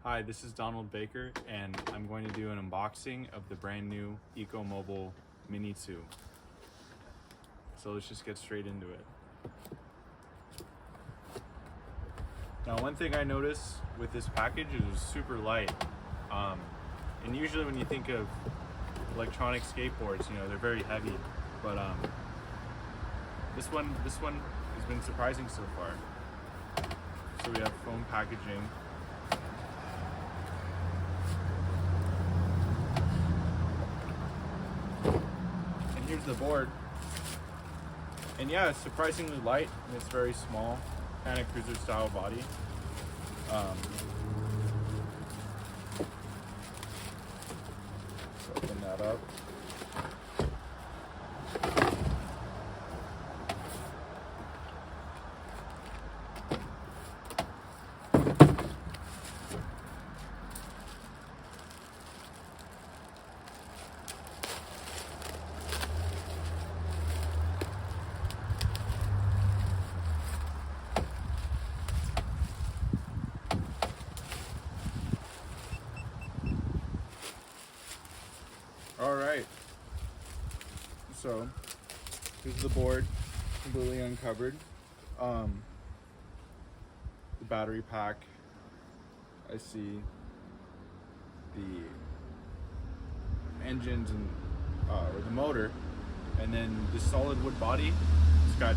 Hi, this is Donald Baker, and I'm going to do an unboxing of the brand new Ecomobl Mini 2. So let's just get straight into it. Now, one thing I noticed with this package is it's super light. And usually when you think of electronic skateboards, you know, they're very heavy, but this one has been surprising so far. So we have foam packaging. And here's the board. And yeah, it's surprisingly light and it's very small, kind of cruiser style body. Let's open that up. All right, so here's the board, completely uncovered. The battery pack, I see the engines and or the motor, and then this solid wood body. It's got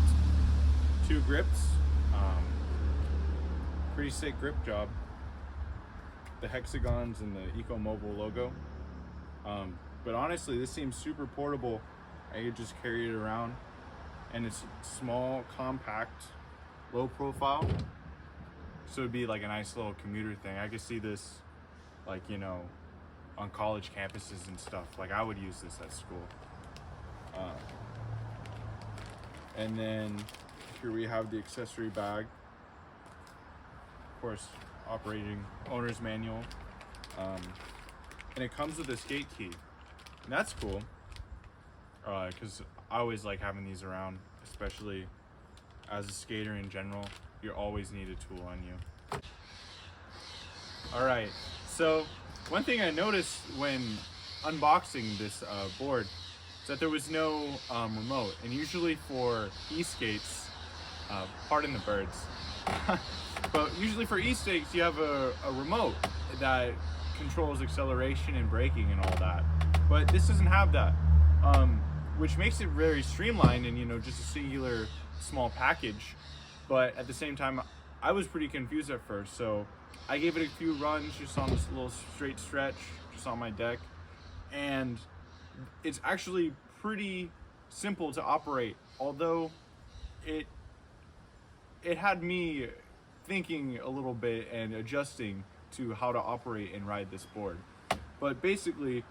two grips, pretty sick grip job. The hexagons and the Ecomobl logo. But honestly, this seems super portable. I could just carry it around, and it's small, compact, low profile. So it'd be like a nice little commuter thing. I could see this, like, you know, on college campuses and stuff. Like, I would use this at school. And then here we have the accessory bag. Of course, operating owner's manual. And it comes with a skate key. And that's cool, because I always like having these around, especially as a skater in general. You always need a tool on you. All right, so one thing I noticed when unboxing this board is that there was no remote. And usually for e-skates, pardon the birds, but usually for e-skates you have a remote that controls acceleration and braking and all that. But this doesn't have that, which makes it very streamlined and, you know, just a singular small package. But at the same time, I was pretty confused at first, so I gave it a few runs just on this little straight stretch, just on my deck, and it's actually pretty simple to operate, although it had me thinking a little bit and adjusting to how to operate and ride this board. But basically,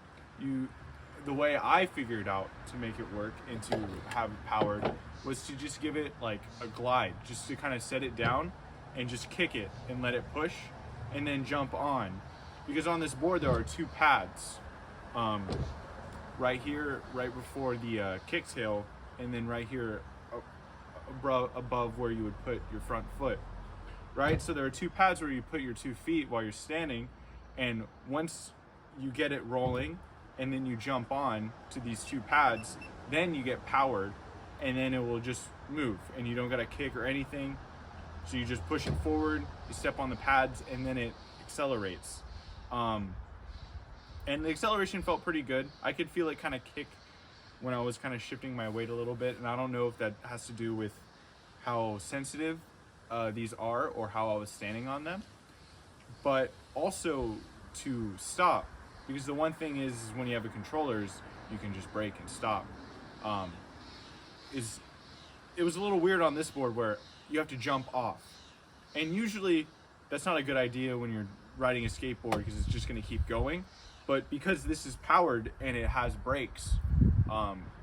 the way I figured out to make it work and to have it powered was to just give it like a glide, just to kind of set it down and just kick it and let it push and then jump on. Because on this board there are two pads, right here, right before the kicktail, and then right here above where you would put your front foot. Right, so there are two pads where you put your 2 feet while you're standing, and once you get it rolling and then you jump on to these two pads, then you get powered, and then it will just move and you don't gotta kick or anything. So you just push it forward, you step on the pads, and then it accelerates. And the acceleration felt pretty good. I could feel it kind of kick when I was kind of shifting my weight a little bit, and I don't know if that has to do with how sensitive these are or how I was standing on them, but also to stop, because the one thing is when you have the controllers, you can just brake and stop. It was a little weird on this board where you have to jump off, and usually that's not a good idea when you're riding a skateboard because it's just going to keep going. But because this is powered and it has brakes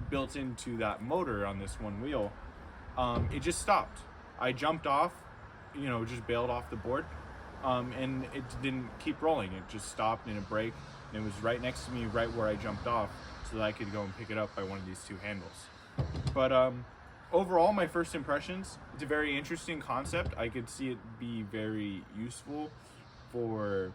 built into that motor on this one wheel, it just stopped. I jumped off, you know, just bailed off the board, and it didn't keep rolling. It just stopped and it braked, and it was right next to me, right where I jumped off, so that I could go and pick it up by one of these two handles. But overall, my first impressions, it's a very interesting concept. I could see it be very useful for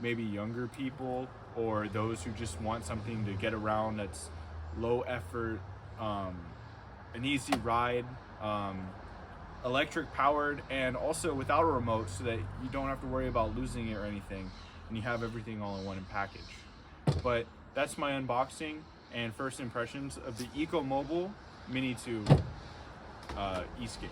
maybe younger people or those who just want something to get around that's low effort, an easy ride, electric powered, and also without a remote, so that you don't have to worry about losing it or anything, and you have everything all in one package. But that's my unboxing and first impressions of the Ecomobl Mini 2 e-skate.